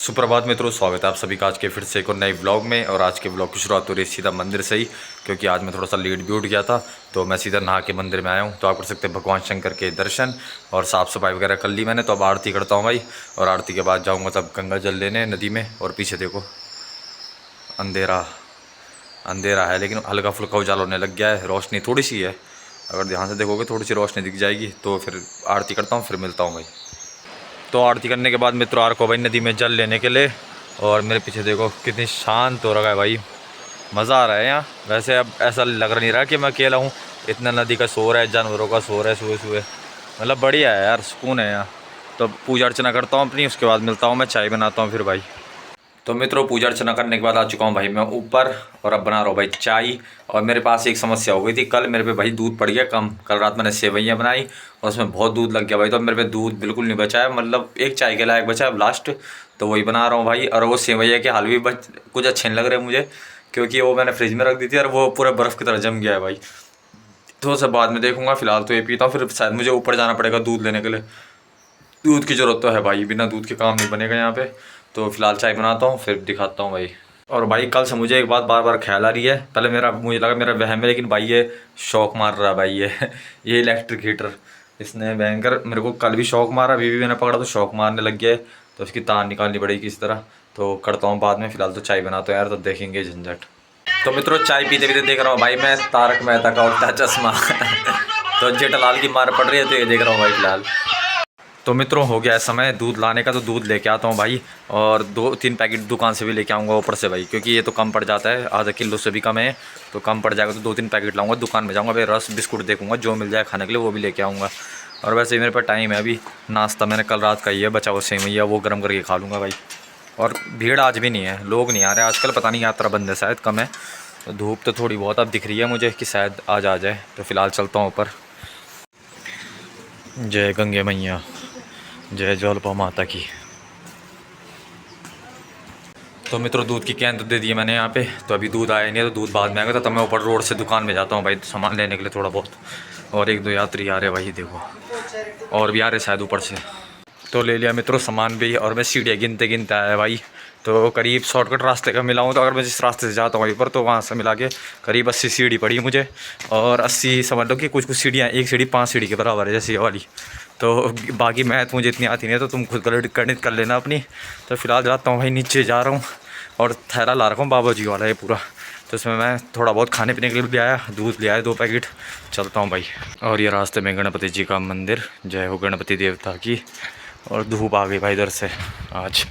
सुप्रभात मित्रों, स्वागत है आप सभी का आज के फिर से एक और नए व्लॉग में। और आज के व्लॉग की शुरुआत हो रही है सीधा मंदिर से ही, क्योंकि आज मैं थोड़ा सा लेट भी उठ गया था। तो मैं सीधा नहा के मंदिर में आया हूँ। तो आप कर सकते हैं भगवान शंकर के दर्शन और साफ़ सफाई वगैरह कर ली मैंने। तो अब आरती करता हूँ भाई, और आरती के बाद जाऊँगा तब गंगा जल लेने नदी में। और पीछे देखो अंधेरा अंधेरा है, लेकिन हल्का फुल्का उजाला होने लग गया है। रोशनी थोड़ी सी है, अगर ध्यान से देखोगे थोड़ी सी रोशनी दिख जाएगी। तो फिर आरती करता हूँ, फिर मिलता हूँ भाई। तो आरती करने के बाद मित्रों आर को भाई नदी में जल लेने के लिए। और मेरे पीछे देखो कितनी शांत हो रहा है भाई, मज़ा आ रहा है यहाँ। वैसे अब ऐसा लग नहीं रहा कि मैं अकेला हूँ। इतना नदी का शोर है, जानवरों का शोर है सुबह सुबह, मतलब बढ़िया है यार, सुकून है यहाँ। तो पूजा अर्चना करता हूँ अपनी, उसके बाद मिलता हूँ, मैं चाय बनाता हूँ फिर भाई। तो मित्रों पूजा अर्चना करने के बाद आ चुका हूँ भाई मैं ऊपर, और अब बना रहा हूँ भाई चाय। और मेरे पास एक समस्या हो गई थी, कल मेरे पे भाई दूध पड़ गया कम। कल रात मैंने सेवइयाँ बनाई और उसमें बहुत दूध लग गया भाई। तो मेरे पे दूध बिल्कुल नहीं बचा है, मतलब एक चाय के लायक बचा है अब लास्ट। तो वही बना रहा हूँ भाई। और वो सेवइयाँ के हाल भी कुछ अच्छे नहीं लग रहे मुझे, क्योंकि वो मैंने फ्रिज में रख दी थी और वो पूरे बर्फ़ की तरह जम गया है भाई। तो उसे बाद में देखूंगा, फिलहाल तो ये पीता हूँ, फिर शायद मुझे ऊपर जाना पड़ेगा दूध लेने के लिए। दूध की ज़रूरत तो है भाई, बिना दूध के काम नहीं बनेगा यहाँ पे। तो फिलहाल चाय बनाता हूँ, फिर दिखाता हूँ भाई। और भाई कल से मुझे एक बात बार बार ख्याल आ रही है। पहले मुझे लगा मेरा वहम है, लेकिन भाई ये शौक मार रहा है भाई ये इलेक्ट्रिक हीटर, इसने भयंकर मेरे को कल भी शौक मारा, अभी भी मैंने पकड़ा तो शौक मारने लग गया है। तो इसकी तार निकालनी पड़ेगी किस तरह। तो करता हूँ बाद में, फिलहाल तो चाय बनाता हूँ यार, तो देखेंगे झंझट। तो मित्रों चाय पीते पीते देख रहा हूँ भाई मैं तारक मेहता का उल्टा चश्मा तो जेठालाल की मार पड़ रही है, तो ये देख रहा हूँ भाई फिलहाल। तो मित्रों हो गया है समय दूध लाने का, तो दूध लेके आता हूँ भाई। और 2-3 पैकेट दुकान से भी लेके आऊँगा ऊपर से भाई, क्योंकि ये तो कम पड़ जाता है, आधा किलो से भी कम है। तो कम पड़ जाएगा, तो 2-3 पैकेट लाऊंगा। दुकान में जाऊँगा भाई, रस बिस्कुट देखूँगा जो मिल जाए खाने के लिए वो भी लेके आऊँगा। और वैसे ही मेरे पास टाइम है अभी, नाश्ता मैंने कल रात का ही है बचा हुआ सेवइयाँ, वो गर्म करके खा लूँगा भाई। और भीड़ आज भी नहीं है, लोग नहीं आ रहे आजकल, पता नहीं यात्रा बंद है शायद, कम है। तो धूप तो थोड़ी बहुत अब दिख रही है मुझे कि शायद आज आ जाए। तो फिलहाल चलता हूँ ऊपर। जय गंगे मैया, जय ज्वालपा माता की। तो मित्रों दूध की कैन तो दे दी है मैंने यहाँ पे। तो अभी दूध आया नहीं है, तो दूध बाद में आएगा। तो तब मैं ऊपर रोड से दुकान में जाता हूँ भाई सामान लेने के लिए थोड़ा बहुत। और 1-2 यात्री आ रहे भाई देखो, और भी आ रहे शायद ऊपर से। तो ले लिया मित्रों सामान भी, और मैं सीढ़ियाँ गिनते गिनते आया भाई। तो करीब शॉर्टकट रास्ते का मिला हूँ। तो अगर मैं जिस रास्ते से जाता हूँ वहीं पर, तो वहाँ से मिला के करीब 80 सीढ़ी पड़ी मुझे। और 80 समझ लो कि कुछ कुछ सीढ़ियाँ, एक सीढ़ी 5 सीढ़ी के बराबर है जैसे ये वाली। तो बाकी मैथ मुझे इतनी आती नहीं है, तो तुम खुद गणित कर लेना अपनी। तो फिलहाल जाता हूँ भाई, नीचे जा रहा हूँ। और थैला ला रखा हूँ बाबा जी वाला ये पूरा। तो इसमें मैं थोड़ा बहुत खाने पीने के लिए भी आया, दूध ले आया 2 पैकेट। चलता हूँ भाई। और ये रास्ते में गणपति जी का मंदिर, जय हो गणपति देवता की। और धूप आ गई भाई इधर से आज।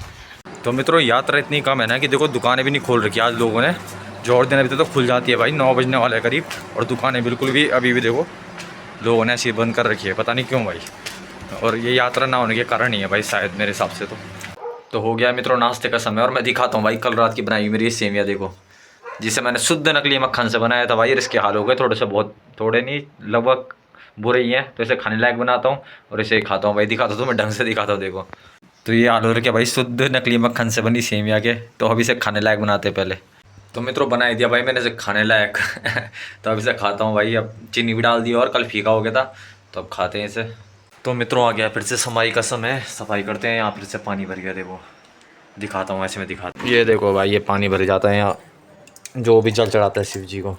तो मित्रों यात्रा इतनी कम है ना कि देखो दुकानें भी नहीं खोल रखी आज लोगों ने। जो और दिन अभी तो खुल जाती है भाई, 9 बजने वाले है करीब। और दुकानें बिल्कुल भी अभी भी देखो लोगों ने ऐसी बंद कर रखी है, पता नहीं क्यों भाई। और ये यात्रा ना होने के कारण ही है भाई शायद, मेरे हिसाब से तो हो गया मित्रों नाश्ते का समय। और मैं दिखाता हूँ भाई कल रात की बनाई हुई मेरी ये सेवियाँ देखो, जिसे मैंने शुद्ध नकली मक्खन से बनाया था भाई। और इसके हाल हो गए थोड़े से, बहुत थोड़े नहीं लगभग बुरे ही हैं। तो इसे खाने लायक बनाता हूँ और इसे खाता हूँ भाई। दिखाता हूँ, मैं ढंग से दिखाता हूँ देखो। तो ये आलू रखे भाई शुद्ध नकली मक्खन से बनी सेवियाँ के। तो अब इसे खाने लायक बनाते पहले। तो मित्रों बना ही दिया भाई मैंने इसे खाने लायक तो अब इसे खाता हूँ भाई। अब चीनी भी डाल दी और कल फीका हो गया था, तो अब खाते हैं इसे। तो मित्रों आ गया फिर से सफाई का समय, सफाई करते हैं। यहाँ फिर से पानी भर गया देखो, दिखाता हूँ ऐसे में दिखाता हूँ। ये देखो भाई ये पानी भर जाता है यहाँ, जो भी जल चढ़ाता है शिव जी को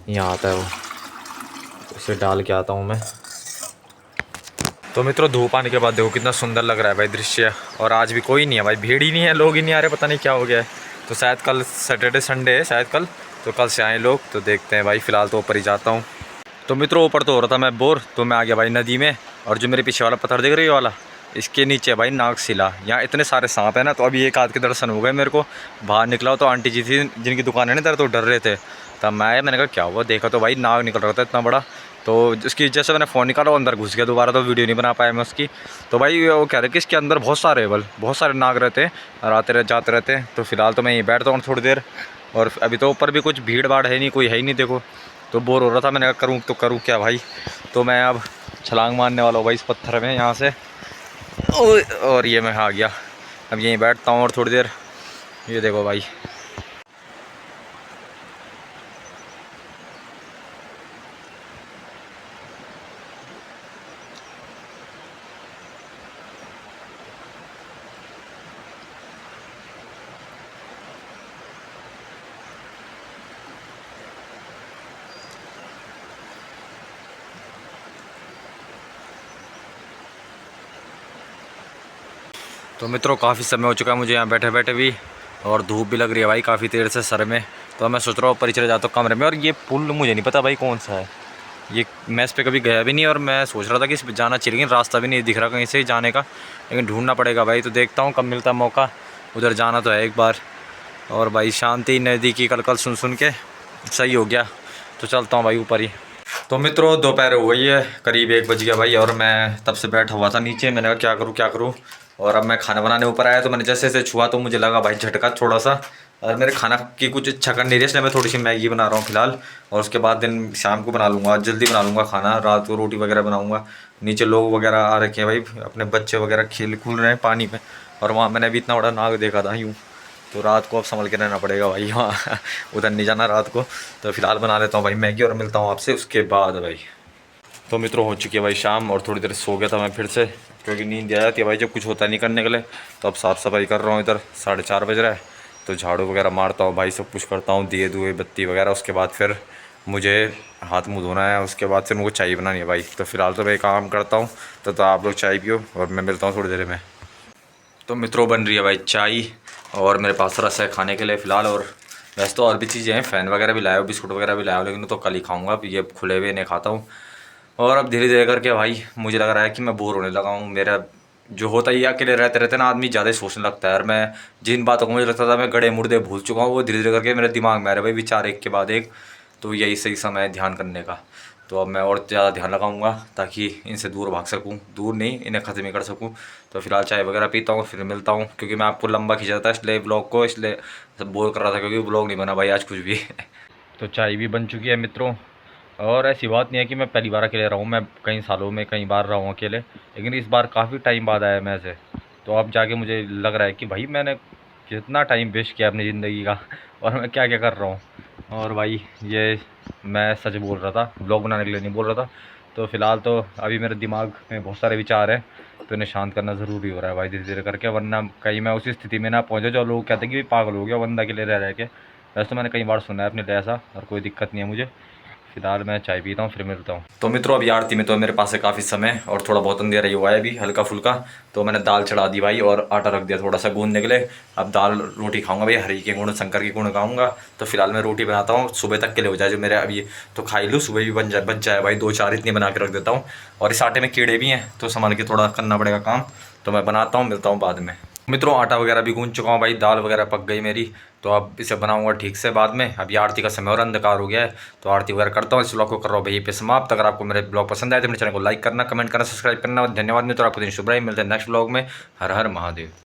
यहाँ आता है वो, उसे डाल के आता हूँ मैं। तो मित्रों धूप आने के बाद देखो कितना सुंदर लग रहा है भाई दृश्य। और आज भी कोई नहीं है भाई, भीड़ ही नहीं है, लोग ही नहीं आ रहे, पता नहीं क्या हो गया है। तो शायद कल सैटरडे संडे है शायद कल, तो कल से आए लोग। तो देखते हैं भाई, फ़िलहाल तो ऊपर ही जाता हूँ। तो मित्रों ऊपर तो हो रहा था मैं बोर, तो मैं आ गया भाई नदी में। और जो मेरे पीछे वाला पत्थर दिख रही है वाला, इसके नीचे भाई नागशिला, यहाँ इतने सारे सांप है ना। तो अभी एक आध के दर्शन हो गए मेरे को। बाहर निकला तो आंटी जी थी जिनकी दुकान है ना इधर, तो डर रहे थे। तब मैं आया, मैंने कहा क्या हुआ, देखा तो भाई नाग निकल रहा था इतना बड़ा। तो उसकी वजह से मैंने फ़ोन निकाला, वो अंदर घुस गया दोबारा, तो वीडियो नहीं बना पाया मैं उसकी। तो भाई वो कह रहे कि इसके अंदर बहुत सारे नाग रहते हैं और आते रह जाते रहते हैं। तो फिलहाल तो मैं यहीं बैठता हूँ थोड़ी देर। और अभी तो ऊपर भी कुछ भीड़ भाड़ है नहीं, कोई है ही नहीं देखो। तो बोर हो रहा था, मैंने कहा करूँ तो करूँ क्या भाई। तो मैं अब छलांग मारने वाला हूँ भाई इस पत्थर में यहाँ से। और ये मैं आ गया, अब यहीं बैठता हूँ और थोड़ी देर। ये देखो भाई तो मित्रों काफ़ी समय हो चुका है मुझे यहाँ बैठे बैठे भी, और धूप भी लग रही है भाई काफ़ी देर से सर में। तो मैं सोच रहा हूँ ऊपर ही चले जाता हूँ कमरे में। और ये पुल मुझे नहीं पता भाई कौन सा है, ये मैं इस पर कभी गया भी नहीं, और मैं सोच रहा था कि इस पर जाना चाहिए, लेकिन रास्ता भी नहीं दिख रहा कहीं से जाने का, लेकिन ढूंढना पड़ेगा भाई। तो देखता हूँ कब मिलता मौका, उधर जाना तो है एक बार। और भाई शांति नदी की कल सुन के सही हो गया, तो चलता हूँ भाई ऊपर ही। तो मित्रों दोपहर हो गई है, करीब 1 बज गया भाई, और मैं तब से बैठा हुआ था नीचे। मैंने कहा क्या करूँ। और अब मैं खाना बनाने ऊपर आया, तो मैंने जैसे जैसे छुआ तो मुझे लगा भाई झटका थोड़ा सा, और मेरे खाना की कुछ इच्छा कर नहीं रही, इसलिए मैं थोड़ी सी मैगी बना रहा हूँ फिलहाल। और उसके बाद दिन शाम को बना लूँगा, जल्दी बना लूँगा खाना, रात को रोटी वगैरह बनाऊँगा। नीचे लोग वगैरह आ रखे हैं भाई, अपने बच्चे वगैरह खेल कूद रहे हैं पानी में, और वहाँ मैंने भी इतना बड़ा नाग देखा था यूँ। तो रात को अब संभल के रहना पड़ेगा भाई, हाँ उधर नहीं जाना रात को। तो फिलहाल बना लेता हूँ भाई मैगी, और मिलता हूँ आपसे उसके बाद भाई। तो मित्रों हो चुकी है भाई शाम, और थोड़ी देर सो गया था मैं फिर से, क्योंकि नींद आ जाती है भाई जब कुछ होता नहीं करने के लिए। तो अब साफ़ सफाई कर रहा हूँ, इधर 4:30 बज रहा है, तो झाड़ू वगैरह मारता हूँ भाई, सब कुछ करता हूँ, दिए दुए बत्ती वगैरह। उसके बाद फिर मुझे हाथ मुँह धोना है, उसके बाद फिर मुझे चाय बनानी है भाई। तो फिलहाल तो मैं काम करता हूँ, तो आप लोग चाय पियो, और मैं मिलता हूँ थोड़ी देर में। तो मित्रों बन रही है भाई चाय, और मेरे पास रस है खाने के लिए फ़िलहाल। और वैसे तो और भी चीज़ें हैं, फ़ैन वगैरह भी लाया हो, बिस्कुट वगैरह भी लाया हो, लेकिन तो कल ही खाऊंगा, अब ये खुले हुए नहीं खाता हूँ। और अब धीरे धीरे करके भाई मुझे लग रहा है कि मैं बोर होने लगा हूँ। मेरा जो होता ही अकेले रहते रहते ना आदमी ज़्यादा सोचने लगता है, और मैं जिन बातों को मुझे लगता था मैं गड़े मुर्दे भूल चुका हूँ, वो धीरे धीरे करके मेरे दिमाग में आ रहे भाई विचार एक के बाद एक। तो यही सही समय है ध्यान करने का। तो अब मैं और ज़्यादा ध्यान लगाऊंगा, ताकि इनसे दूर भाग सकूं, दूर नहीं इन्हें ख़त्म ही कर सकूं। तो फिलहाल चाय वगैरह पीता हूँ, फिर मिलता हूँ, क्योंकि मैं आपको लंबा खींचा था इसलिए ब्लॉग को, इसलिए सब बोर कर रहा था, क्योंकि ब्लॉग नहीं बना भाई आज कुछ भी तो चाय भी बन चुकी है मित्रों। और ऐसी बात नहीं है कि मैं पहली बार अकेले रहा हूँ, मैं कई सालों में कई बार रहा हूँ अकेले, लेकिन इस बार काफ़ी टाइम बाद आया मैं ऐसे। तो अब जाके मुझे लग रहा है कि भाई मैंने कितना टाइम वेस्ट किया अपनी ज़िंदगी का, और मैं क्या क्या कर रहा हूँ। और भाई ये मैं सच बोल रहा था, ब्लॉग बनाने के लिए नहीं बोल रहा था। तो फ़िलहाल तो अभी मेरे दिमाग में बहुत सारे विचार हैं, तो इन्हें शांत करना ज़रूरी हो रहा है भाई धीरे धीरे करके, वरना कहीं मैं उसी स्थिति में ना पहुँचे जो लोग कहते हैं कि पागल हो गया बंदा अकेले रह के। वैसे तो मैंने कई बार सुना है अपने लिए ऐसा, और कोई दिक्कत नहीं है मुझे। फिलहाल मैं चाय पीता हूँ, फिर मिलता हूँ। तो मित्रों अभी आरती में तो मेरे पास है काफ़ी समय, और थोड़ा बहुत अंधेरा ही हुआ है अभी हल्का फुल्का। तो मैंने दाल चढ़ा दी भाई, और आटा रख दिया थोड़ा सा गूंदने के लिए। अब दाल रोटी खाऊंगा भाई, हरी के गुण शंकर के गुण गाऊंगा। तो फिलहाल मैं रोटी बनाता हूँ, सुबह तक के लिए हो जाए जो मेरे अभी, तो खा ही लूँ, सुबह भी बच जाए भाई, 2-4 इतनी बना के रख देता हूँ। और इस आटे में कीड़े भी हैं, तो संभाल के थोड़ा करना पड़ेगा काम। तो मैं बनाता हूँ, मिलता हूँ बाद में। मित्रों आटा वगैरह भी गूंद चुका हूँ भाई, दाल वगैरह पक गई मेरी। तो अब इसे बनाऊंगा ठीक से बाद में। अभी आरती का समय और अंधकार हो गया है, तो आरती वगैरह करता हूँ। इस ब्लॉग को कर रहा हूँ भाई पे समाप्त। अगर आपको मेरे ब्लॉग पसंद आए तो मेरे चैनल को लाइक करना, कमेंट करना, सब्सक्राइब करना। धन्यवाद मित्रों, आपको दिन शुभ रहे। मिलते हैं नेक्स्ट ब्लॉग में। हर हर महादेव।